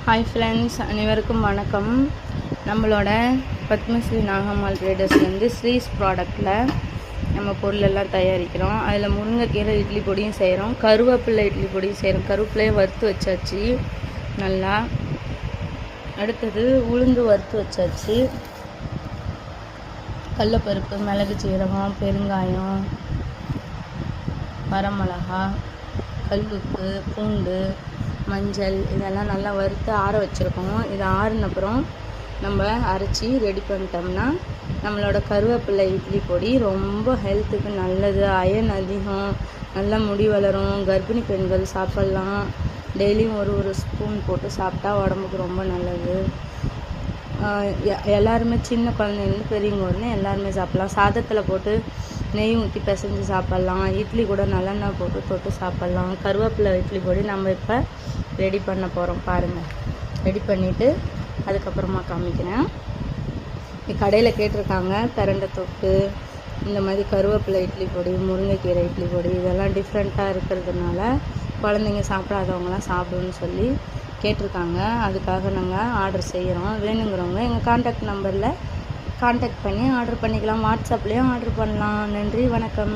Hi friends, அனைவருக்கும் வணக்கம். நம்மளோட பத்மஸ்ரீ நாகம்மாள் ட்ரேடர்ஸ்லேருந்து ஸ்ரீஸ் ப்ராடக்டில் நம்ம பொருளெல்லாம் தயாரிக்கிறோம். அதில் முருங்கைக்கீரை இட்லி பொடியும் செய்கிறோம், கருவேப்பிலை இட்லி பொடியும் செய்கிறோம். கருவேப்பிலையை வறுத்து வச்சாச்சு நல்லா. அடுத்தது உளுந்து வறுத்து வச்சாச்சு. கடலப்பருப்பு, மிளகு, சீரகம், பெருங்காயம், வரமிளகா, கல்லுப்பு, பூண்டு, மஞ்சள் இதெல்லாம் நல்லா வறுத்து ஆற வச்சுருக்கோம். இது ஆறினப்புறம் நம்ம அரைச்சி ரெடி பண்ணிட்டோம்னா நம்மளோட கருவேப்பிலை இட்லி பொடி ரொம்ப ஹெல்த்துக்கு நல்லது. அயன் அதிகம், நல்லா முடி வளரும். கர்ப்பிணி பெண்கள் சாப்பிட்லாம். டெய்லியும் ஒரு ஸ்பூன் போட்டு சாப்பிட்டா உடம்புக்கு ரொம்ப நல்லது. எல்லாருமே சின்ன குழந்தைங்கலேருந்து பெரியவங்க வரணும் எல்லாருமே சாப்பிட்லாம். சாதத்தில் போட்டு நெய் ஊற்றி பிசைஞ்சு சாப்பிட்லாம். இட்லி கூட நல்லெண்ணெய் போட்டு தொட்டு சாப்பிட்லாம். கருவேப்பிலை இட்லி பொடி நம்ம இப்போ ரெடி பண்ண போகிறோம். பாருங்கள், ரெடி பண்ணிவிட்டு அதுக்கப்புறமா காமிக்கிறேன். கடையில் கேட்டிருக்காங்க பிரண்டை தொக்கு, இந்த மாதிரி கருவேப்பிலை இட்லி பொடி, முருங்கைக்கீரை இட்லி பொடி இதெல்லாம் டிஃப்ரெண்ட்டாக இருக்கிறதுனால குழந்தைங்க சாப்பிடாதவங்களாம் சாப்பிடுன்னு சொல்லி கேட்டிருக்காங்க. அதுக்காக நாங்கள் ஆர்டர் செய்கிறோம். வேணுங்கிறவங்க எங்கள் கான்டாக்ட் நம்பரில் கான்டாக்ட் பண்ணி ஆர்டர் பண்ணிக்கலாம். வாட்ஸ்அப்லேயும் ஆர்டர் பண்ணலாம். நன்றி, வணக்கம்.